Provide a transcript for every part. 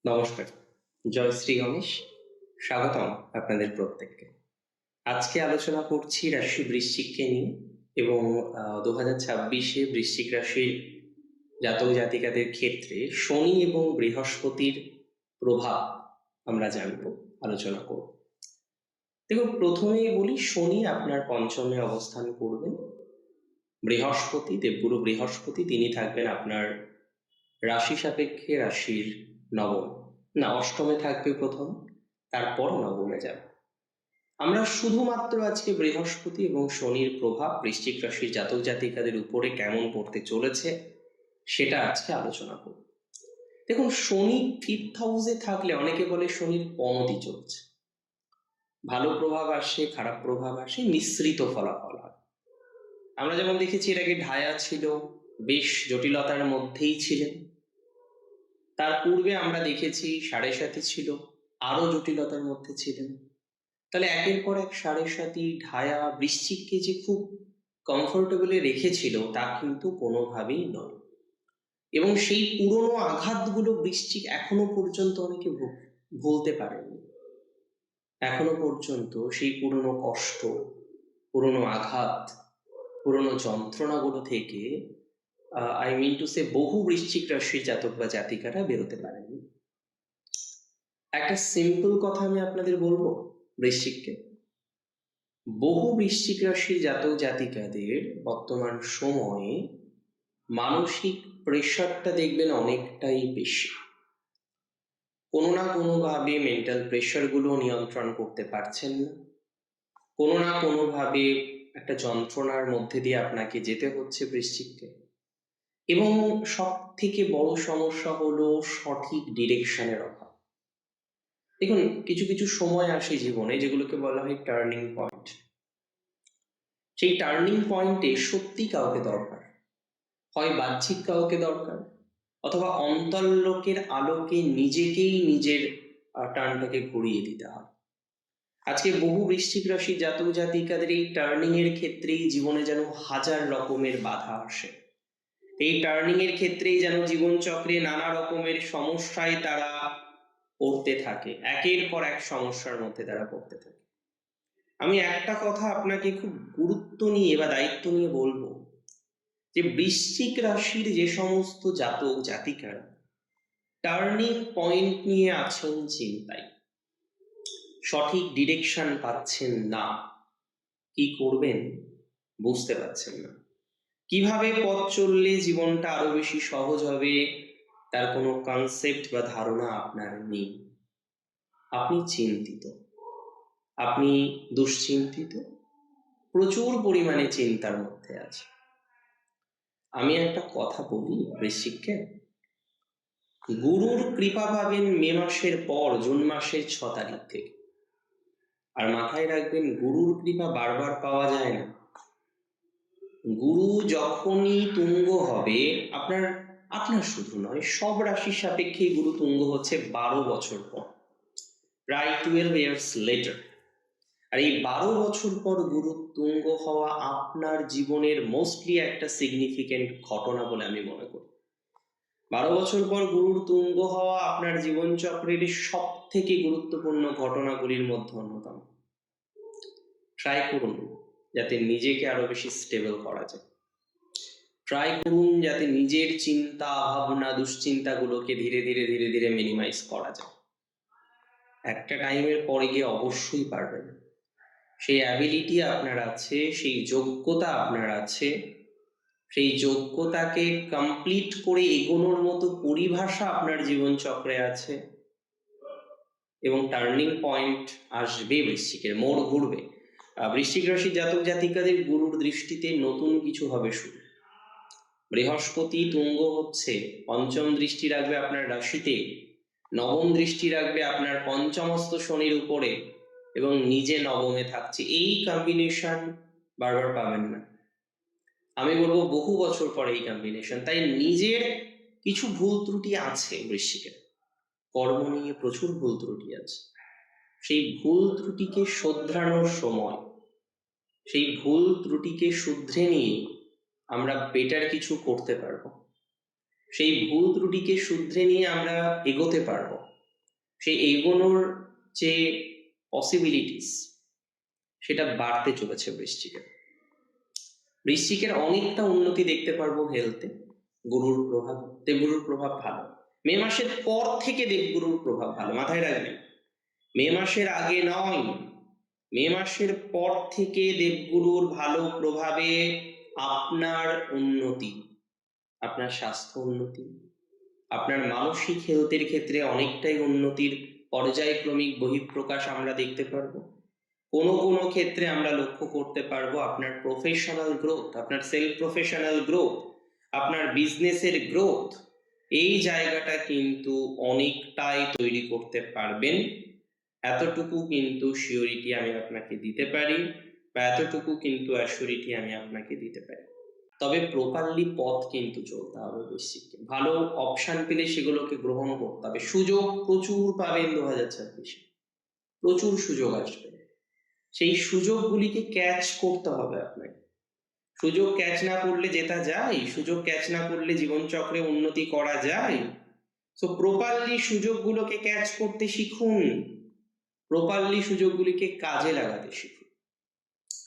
নমস্কার, জয় শ্রী গণেশ। স্বাগতম আপনাদের প্রত্যেককে। আজকে আলোচনা করছি রাশি বৃশ্চিককে নিয়ে এবং 2026-এ বৃশ্চিক রাশির জাতক জাতিকাদের ক্ষেত্রে শনি এবং বৃহস্পতির প্রভাব আমরা জানব, আলোচনা করব। দেখুন, প্রথমেই বলি, শনি আপনার পঞ্চমে অবস্থান করবেন। বৃহস্পতি, দেবগুরু বৃহস্পতি, তিনি থাকবেন আপনার রাশি সাপেক্ষে রাশির অষ্টমে থাকবে প্রথম, তারপর নবমে যাবে। আমরা শুধুমাত্র আজকে বৃহস্পতি এবং শনির প্রভাব বৃশ্চিক রাশির জাতক জাতিকাদের উপরে কেমন পড়তে চলেছে সেটা আজকে আলোচনা করব। দেখুন, শনি 5th হাউসে থাকলে অনেকে বলে শনির পনতি চলছে। ভালো প্রভাব আসে, খারাপ প্রভাব আসে, মিশ্রিত ফলাফল হয়। আমরা যেমন দেখেছি, এর আগে ঢায়া ছিল, বেশ জটিলতার মধ্যেই ছিলেন। তার পূর্বে আমরা দেখেছি সাড়ে সাথী ছিল, আরো জটিলতার মধ্যে ছিলেন। তাহলে একের পর এক সাড়ে সাথী, ঢায়া, বৃশ্চিককে যে খুব কমফোর্টেবলি রেখেছিল তা কিন্তু কোনোভাবেই নয়। এবং সেই পুরনো আঘাতগুলো বৃশ্চিক এখনো পর্যন্ত অনেকে ভুলতে পারেনি। এখনো পর্যন্ত সেই পুরনো কষ্ট, পুরনো আঘাত, পুরনো যন্ত্রণাগুলো থেকে আই মিন টু সে বহু বৃশ্চিক রাশির জাতক বা জাতিকারা বেরোতে পারেনি। একটা সিম্পল কথা আমি আপনাদের বলবো, বৃশ্চিককে, বহু বৃশ্চিক রাশির জাতক জাতিকাদের বর্তমান সময়ে মানসিক প্রেশারটা দেখবেন অনেকটাই বেশি। কোনো না কোনোভাবে মেন্টাল প্রেশারগুলো নিয়ন্ত্রণ করতে পারছেন না। কোনো না কোনোভাবে একটা যন্ত্রণার মধ্যে দিয়ে আপনাকে যেতে হচ্ছে বৃশ্চিককে। এবং সব থেকে বড় সমস্যা হলো সঠিক ডিরেকশনের অভাব। দেখুন, কিছু কিছু সময় আসে জীবনে যেগুলোকে বলা হয় টার্নিং পয়েন্ট। সেই টার্নিং পয়েন্টে সত্যি কাউকে দরকার, হয় বাহ্যিক কাউকে দরকার, অথবা অন্তর্লোকের আলোকে নিজেকেই নিজের টার্নটাকে ঘুরিয়ে দিতে হয়। আজকে বহু বৃশ্চিক রাশি জাতক জাতিকাদের এই টার্নিং এর ক্ষেত্রেই জীবনে যেন হাজার রকমের বাধা আসে। এই টার্নিং এর ক্ষেত্রেই যেন জীবন চক্রে নানা রকমের সমস্যায় তারা পড়তে থাকে, একের পর এক সমস্যার মধ্যে তারা পড়তে থাকে। আমি একটা কথা আপনাকে খুব গুরুত্ব নিয়ে বা দায়িত্ব নিয়ে বলবো, যে বৃশ্চিক রাশির যে সমস্ত জাতক জাতিকারা টার্নিং পয়েন্ট নিয়ে আছেন চিন্তায়, সঠিক ডিরেকশন পাচ্ছেন না, কি করবেন বুঝতে পারছেন না, কিভাবে পথ চললে জীবনটা আরো বেশি সহজ হবে, তার কোনো কনসেপ্ট বা ধারণা আপনার নেই, আপনি চিন্তিত, আপনি দুশ্চিন্তিত, প্রচুর পরিমাণে চিন্তার মধ্যে আছে। আমি একটা কথা বলি বৃশ্চিককে, গুরুর কৃপা পাবেন মে মাসের পর, জুন মাসের 6 তারিখ থেকে। আর মাথায় রাখবেন, গুরুর কৃপা বারবার পাওয়া যায় না। গুরু যখনই তুঙ্গ হবে, আপনার আপনার শুধু নয়, সব রাশির সাপেক্ষেই গুরু তুঙ্গ হচ্ছে 12 বছর পর, প্রায় 12 ইয়ার্স লেটার। আর এই 12 বছর পর গুরু তুঙ্গ হওয়া আপনার জীবনের মোস্টলি একটা সিগনিফিকেন্ট ঘটনা বলে আমি মনে করি। 12 বছর পর গুরুর তুঙ্গ হওয়া আপনার জীবন চক্রের সব থেকে গুরুত্বপূর্ণ ঘটনাগুলির মধ্যে অন্যতম। ট্রাই করুন যাতে নিজেকে আরো বেশি স্টেবল করা যায়। ট্রাই করুন যাতে নিজের চিন্তা ভাবনা দুশ্চিন্তাগুলোকে ধীরে ধীরে ধীরে ধীরে মিনিমাইজ করা যায়। একটা টাইমের পরে গিয়ে অবশ্যই পারবেন। সেই অ্যাবিলিটি আপনার আছে, সেই যোগ্যতা আপনার আছে, সেই যোগ্যতাকে কমপ্লিট করে এগোনোর মতো পরিভাষা আপনার জীবন চক্রে আছে। এবং টার্নিং পয়েন্ট আসবে, বৃশ্চিকের মোড় ঘুরবে। বৃশ্চিক রাশির জাতক জাতিকাদের গুরুর দৃষ্টিতে নতুন কিছু হবে শুরু। বৃহস্পতি তুঙ্গ হচ্ছে, পঞ্চম দৃষ্টি রাখবে আপনার রাশিতে, নবম দৃষ্টি রাখবে আপনার পঞ্চমস্ত শনির উপরে, এবং নিজে নবমে থাকছে। এই কম্বিনেশন বারবার পাবেন না, আমি বলবো বহু বছর পরে এই কম্বিনেশন। তাই নিজের কিছু ভুল ত্রুটি আছে বৃশ্চিকের, কর্ম নিয়ে প্রচুর ভুল ত্রুটি আছে। সেই ভুল ত্রুটিকে শোধরানোর সময়, সেই ভুল ত্রুটিকে শুধরে নিয়ে আমরা বেটার কিছু করতে পারবো, সেই ভুল ত্রুটিকে শুধরে নিয়ে আমরা এগোতে পারবো। সেই এগোনোর যে পসিবিলিটিস সেটা বাড়তে চলেছে বৃশ্চিকের। বৃশ্চিকের অনেকটা উন্নতি দেখতে পারবো হেলথে। গুরুর প্রভাব, দেবগুরুর প্রভাব ভালো। মে মাসের পর থেকে দেবগুরুর প্রভাব ভালো, মাথায় রাখবেন। মে মাসের আগে নয়, মে মাসের পর থেকে দেবগুরুর ভালো প্রভাবে আপনার উন্নতি, আপনার স্বাস্থ্য উন্নতি, আপনার মানসিক হেলথের ক্ষেত্রে অনেকটাই উন্নতির পর্যায়ক্রমিক বহিঃপ্রকাশ আমরা দেখতে পারবো। কোনো কোনো ক্ষেত্রে আমরা লক্ষ্য করতে পারবো আপনার প্রফেশনাল গ্রোথ, আপনার সেলফ প্রফেশনাল গ্রোথ, আপনার বিজনেসের গ্রোথ, এই জায়গাটা কিন্তু অনেকটাই তৈরি করতে পারবেন। এতটুকু কিন্তু সিওরিটি আমি আপনাকে দিতে পারি, বা এতটুকু কিন্তু অ্যাসিওরিটি আমি আপনাকে দিতে পারি। তবে প্রপারলি পথ কিন্তু চলতে হবে বৃশ্চিককে। ভালো অপশন পেলে সেগুলোকে গ্রহণ করতে হবে। সুযোগ প্রচুর পাবেন 2026-এ, প্রচুর সুযোগ আসবে। সেই সুযোগগুলিকে ক্যাচ করতে হবে আপনাকে। সুযোগ ক্যাচ না করলে জেতা যায়? সুযোগ ক্যাচ না করলে জীবনচক্রে উন্নতি করা যায়? সো প্রপারলি সুযোগগুলোকে ক্যাচ করতে শিখুন, প্রপারলি সুযোগগুলিকে কাজে লাগাতে শিখুন।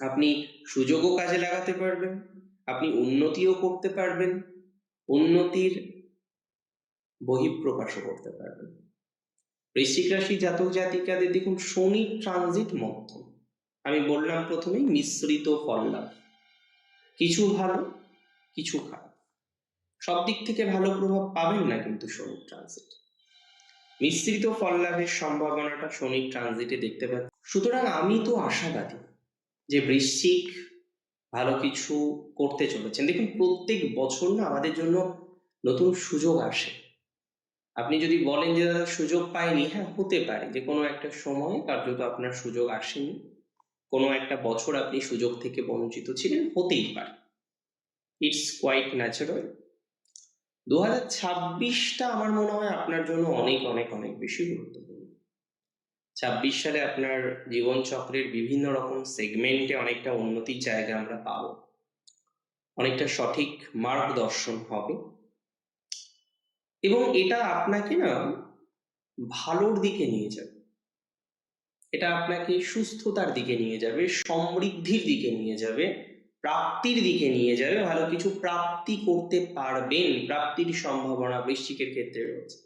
আপনি সুযোগও কাজে লাগাতে পারবেন, আপনি উন্নতিও করতে পারবেন, উন্নতির বহিঃপ্রকাশও করতে পারবেন। বৃশ্চিক রাশি জাতক জাতিকাদের দেখুন শনি ট্রানজিট মধ্যম। আমি বললাম প্রথমেই মিশ্রিত ফল লাভ, কিছু ভালো কিছু খারাপ, সব দিক থেকে ভালো প্রভাব পাবেন না কিন্তু শনি ট্রানজিট। মিশ্রিত ফল লাভের সম্ভাবনাটা শনি ট্রানজিটে দেখতে পাচ্ছি। সুতরাং আমি তো আশাবাদী যে বৃশ্চিক ভালো কিছু করতে চলেছেন। দেখুন প্রত্যেক বছর না আমাদের জন্য নতুন সুযোগ আসে। আপনি যদি বলেন যে দাদা সুযোগ পাইনি, হ্যাঁ হতে পারে যে কোনো একটা সময় কার্যত আপনার সুযোগ আসেনি, কোনো একটা বছর আপনি সুযোগ থেকে বঞ্চিত ছিলেন, হতেই পারে, ইটস কোয়াইট ন্যাচারাল। 2026টা আমার মনে হয় আপনার জন্য অনেক অনেক অনেক বেশি গুরুত্বপূর্ণ। 26 সালে আপনার জীবনচক্রের বিভিন্ন রকম সেগমেন্টে অনেকটা উন্নতির জায়গা আমরা পাবো, অনেকটা সঠিক মার্গদর্শন হবে, এবং এটা আপনাকে না ভালোর দিকে নিয়ে যাবে, এটা আপনাকে সুস্থতার দিকে নিয়ে যাবে, সমৃদ্ধির দিকে নিয়ে যাবে, প্রাপ্তির দিকে নিয়ে যাবে। ভালো কিছু প্রাপ্তি করতে পারবেন, প্রাপ্তির সম্ভাবনা বৃশ্চিকের ক্ষেত্রে রয়েছে।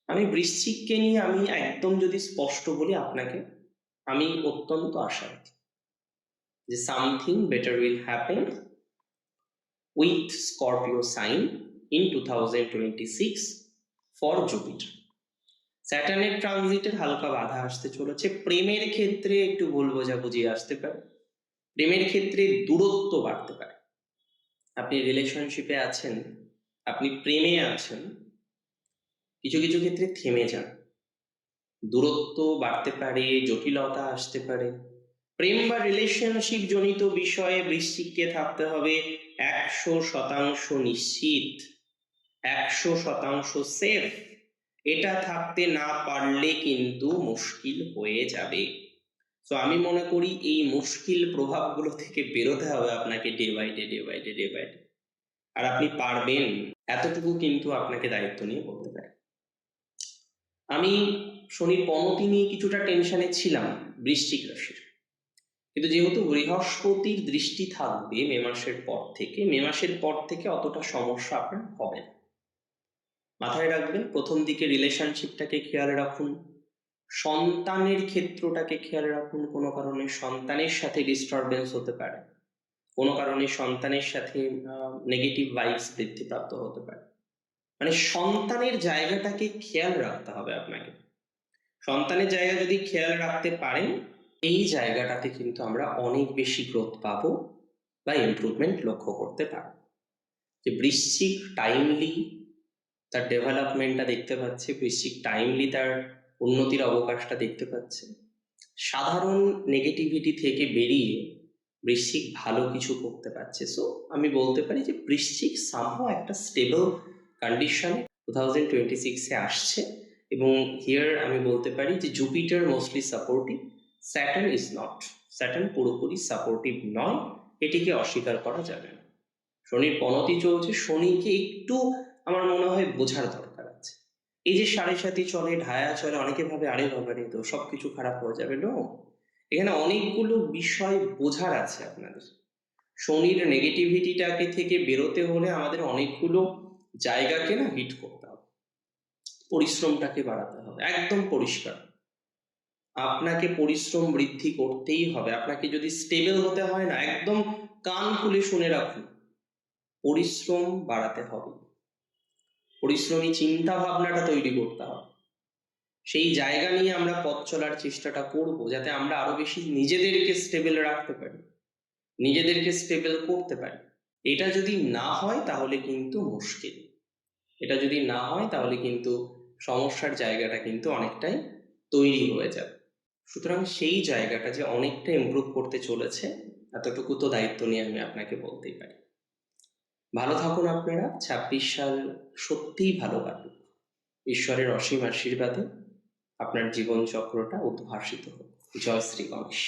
আমি বৃশ্চিককে নিয়ে আমি একদম যদি স্পষ্ট বলি আপনাকে, আমি অত্যন্ত আশাবাদী যে something better will happen with Scorpio sign in 2026 for Jupiter. স্যাটার্নের ট্রানজিটের হালকা বাধা আসতে চলেছে। প্রেমের ক্ষেত্রে একটু ভুল বোঝাবুঝি আসতে পারে, প্রেমের ক্ষেত্রে দূরত্ব বাড়তে পারে। আপনি রিলেশনশিপে আছেন, আপনি প্রেমে আছেন, কিছু কিছু ক্ষেত্রে থেমে যান, দূরত্ব বাড়তে পারে, জটিলতা আসতে পারে। প্রেম বা রিলেশনশিপ জনিত বিষয়ে বৃশ্চিককে থাকতে হবে 100% নিশ্চিত, 100% সেফ। এটা থাকতে না পারলে কিন্তু মুশকিল হয়ে যাবে। তো আমি মনে করি এই মুশকিল প্রভাবগুলো থেকে বেরোতে হবে আপনাকে day by day, day by day, day by day. আর আপনি পারবেন, এতটুকু কিন্তু আপনাকে দায়িত্ব নিয়ে করতে পারে। আমি শনির পনতি নিয়ে কিছুটা টেনশনে ছিলাম বৃশ্চিক রাশির, কিন্তু যেহেতু বৃহস্পতির দৃষ্টি থাকবে মে মাসের পর থেকে, মে মাসের পর থেকে অতটা সমস্যা আপনার হবে না। মাথায় রাখবেন, প্রথম দিকে রিলেশনশিপটাকে খেয়াল রাখুন, সন্তানের ক্ষেত্রটাকে খেয়াল রাখুন। কোনো কারণে সন্তানের সাথে ডিস্টারবেন্স হতে পারে, কোনো কারণে সন্তানের সাথে নেগেটিভ ভাইবস বৃদ্ধিপ্রাপ্ত হতে পারে। মানে সন্তানের জায়গাটাকে খেয়াল রাখতে হবে আপনাকে। সন্তানের জায়গা যদি খেয়াল রাখতে পারেন, এই জায়গাটাতে কিন্তু আমরা অনেক বেশি গ্রোথ পাবো বা ইমপ্রুভমেন্ট লক্ষ্য করতে পারবো। যে বৃশ্চিক টাইমলি তার ডেভেলপমেন্টটা দেখতে পাচ্ছে, বৃশ্চিক টাইমলি তার উন্নতির অবকাশটা দেখতে পাচ্ছে। সাধারণ নেগেটিভিটি থেকে বেরিয়ে বৃশ্চিক ভালো কিছু করতে পারছে। সো আমি বলতে পারি যে বৃশ্চিক সামহাও একটা স্টেবল কন্ডিশনে 2026-এ আসছে। এবং হিয়ার আমি বলতে পারি যে Jupiter mostly supportive, Saturn is not. Saturn পুরোপুরি সাপোর্টিভ নয়, এটিকে অস্বীকার করা যাবে না। শনির পনতি চলছে, শনিকে একটু আমার মনে হয় বোঝার দরকার আছে। এই যে সাড়ে সাতি চলে, ঢায়া চলে, অনেকে ভাবে আরে বাবারে তো সবকিছু খারাপ হয়ে যাবে। নো! এখানে অনেকগুলো বিষয় বোঝার আছে আপনাদের। শনির নেগেটিভিটিটাকে থেকে বেরোতে হলে আমাদের অনেকগুলো জায়গাকে না হিট করতে হবে। পরিশ্রমটাকে বাড়াতে হবে। একদম পরিষ্কার। আপনাকে পরিশ্রম বৃদ্ধি করতেই হবে। আপনাকে যদি স্টেবল হতে হয় না, একদম কান খুলে শুনে রাখুন। পরিশ্রম বাড়াতে হবে। পরিশ্রমী চিন্তা ভাবনাটা তৈরি করতে হবে। সেই জায়গা নিয়ে আমরা পথ চলার চেষ্টাটা করব, যাতে আমরা আরো বেশি নিজেদেরকে স্টেবল রাখতে পারি, নিজেদেরকে স্টেবল করতে পারি। এটা যদি না হয় তাহলে কিন্তু মুশকিল। এটা যদি না হয় তাহলে কিন্তু সমস্যার জায়গাটা কিন্তু অনেকটাই তৈরি হয়ে যাবে। সুতরাং সেই জায়গাটা যে অনেকটা ইমপ্রুভ করতে চলেছে, এতটুকু তো দায়িত্ব নিয়ে আমি আপনাকে বলতেই পারি। ভালো থাকুন আপনারা। ২৬ সাল সত্যিই ভালো কাটুক। ঈশ্বরের অসীম আশীর্বাদে আপনার জীবন চক্রটা উদ্ভাসিত হোক। জয় শ্রী গণেশ।